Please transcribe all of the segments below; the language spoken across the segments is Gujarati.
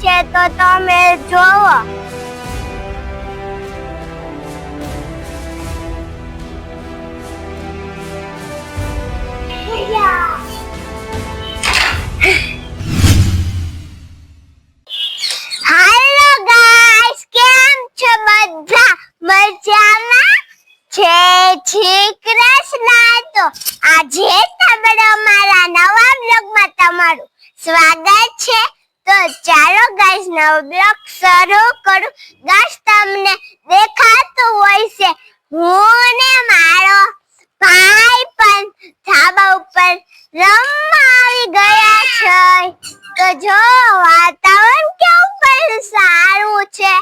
છે તો તમે જોવો. હાલો ગાઈસ, કેમ છો બધા? મજામાં? જય શ્રી કૃષ્ણ. તો આજે અમારા નવા બ્લોગમાં તમારું સ્વાગત છે. તો ચાલો ગાઈસ, નવો બ્લોગ શરૂ કરું. ગાઈસ, તમને દેખાતું હોય છે હું ને મારો ભાઈ પણ ધાબા ઉપર રમવા આવી ગયા છે. તો જો વાતાવરણ કેવું પણ સારું છે,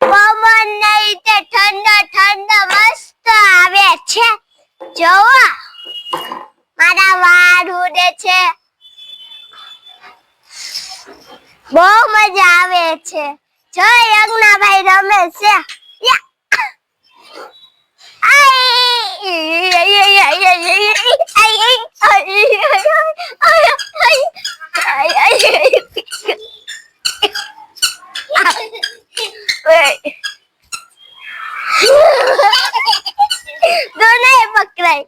પવન ને રીતે ઠંડો ઠંડો મસ્ત આવે છે. જોવો મારા વાળ ઉડે છે, બહુ મજા આવે છે. જો યજ્ઞાભાઈ રમે છે. दोनों पकड़ाई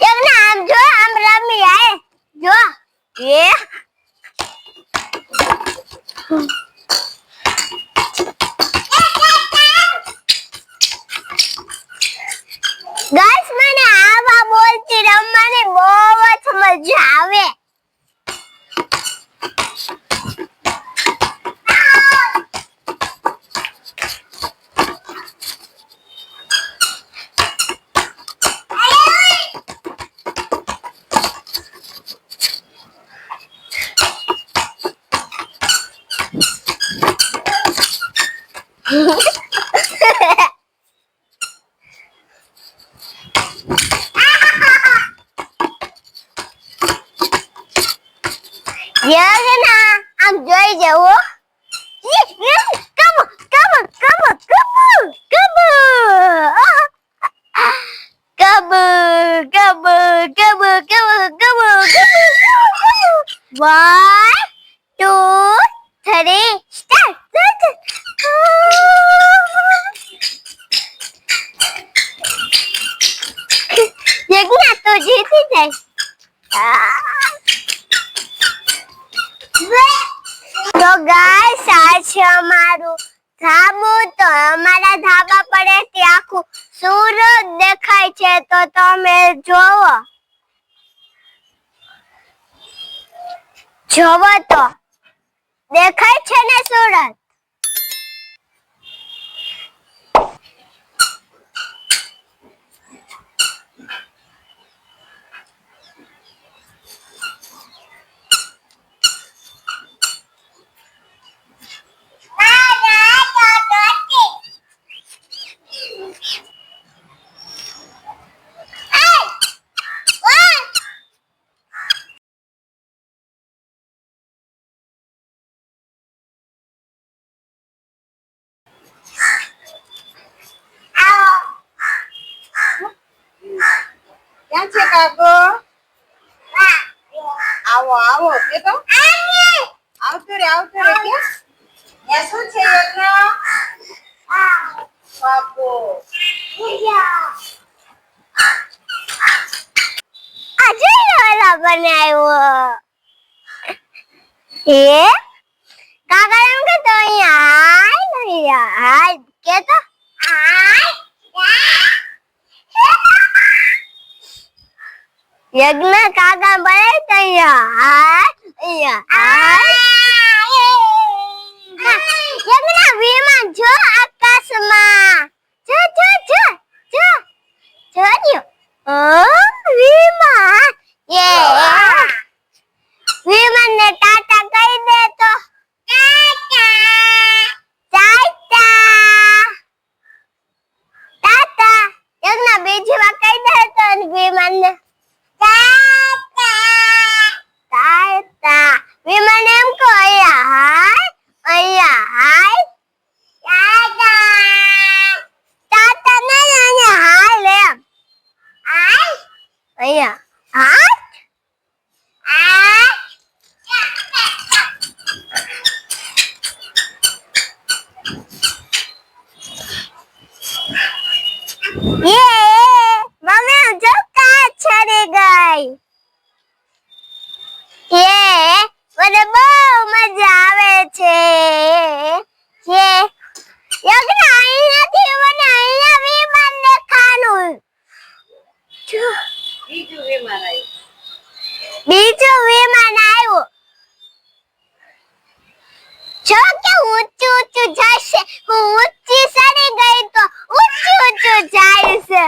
યજ્ઞ, આમ જો, આમ રમી આય જો. એ ગાઈસ, મને આવા બોલથી રમવાની બહુ જ મજા આવે. યજ્ઞ, આમ જોઈ જવો. One, two, three, start. યજ્ઞ, તો જીતી જાય. તો ગાઈસ, આ છે અમારું ધાબું. તો અમારા ધાબા પડેથી આખું સૂરજ દેખાય છે, તો તમે જોવો. જોવો તો દેખાય છે ને સૂરજ? ક્યાં છે કાકો? આવો આવો કે તો આવતો રે કે ત્યાં શું છે યજ્ઞ? બાપો આજે વાલા બનાવ્યો. એ કાકા એમ કે તો અહીંયા હાય કે તો યજ્ઞ કાકા બને તો અહીંયા યજ્ઞ વિમાન જો આકાશમાં. જો જો જો જો જોયો. વિમાન વિમાન ને ટાટા કહી દે તો. ટાટા યજ્ઞ બીજી વાર કહી દે તો વિમાન ને ટાટા. વિમાન એમ કહો અહીંયા હાય ટાટા નહીં, અહીંયા હાય લે. અહીંયા હાય બીજું વિમાન આવ્યું. બીજું વિમાન આવ્યું. જો કે ઊંચું ઊંચું જશે. હું ઊંચી સડી ગઈ તો ઊંચું ઊંચું જાય છે.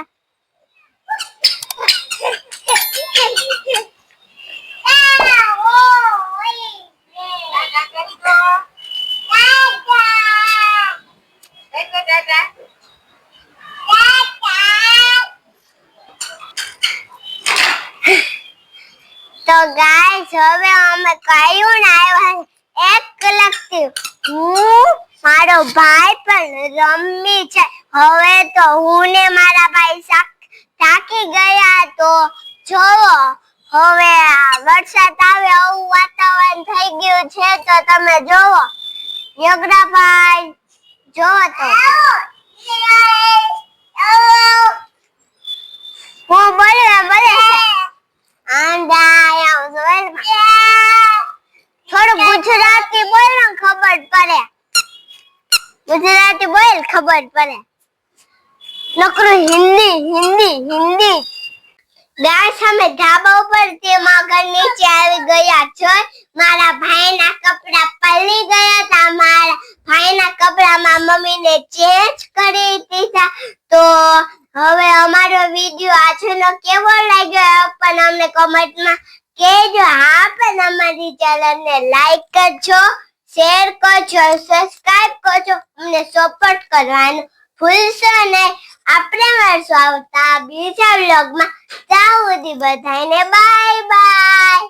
ટાટા કરી દો. કઈ દો ટાટા. તો ગાઈસ હવે અમે કયું આવ્યા 1 કલાકથી હું મારો ભાઈ પણ રમી છે. હવે તો હું ને મારા ભાઈ થાકી ગયા. તો જોવો હવે વરસાદ આવે આવું વાતાવરણ થઈ ગયું છે. તો તમે જોવો યોગરાભાઈ જોવો તો હું બોલે થોડું ગુજરાતી બોલ ને ખબર પડે. ગુજરાતી બોલ ખબર પડે. નકરું હિન્દી ગાઈસ અમે ધાબા ઉપર તે મગર નીચે આવી ગયા છે. મારા ભાઈના કપડા પલળી ગયા હતા. મારા ભાઈના કપડામાં મમ્મીને ચેન્જ કરી દીધા. તો હવે અમારો વિડિયો આજનો કેવો લાગ્યો પણ અમને કમેન્ટમાં કહેજો. હા પણ અમારી ચેનલને લાઈક કરજો, શેર કરજો, સબસ્ક્રાઇબ કરજો. અમને સપોર્ટ કરવાનું ભૂલશો નહીં. આપણે મળશું આવતા બીજા વ્લોગમાં. ત્યાં સુધી બધાને બાય બાય.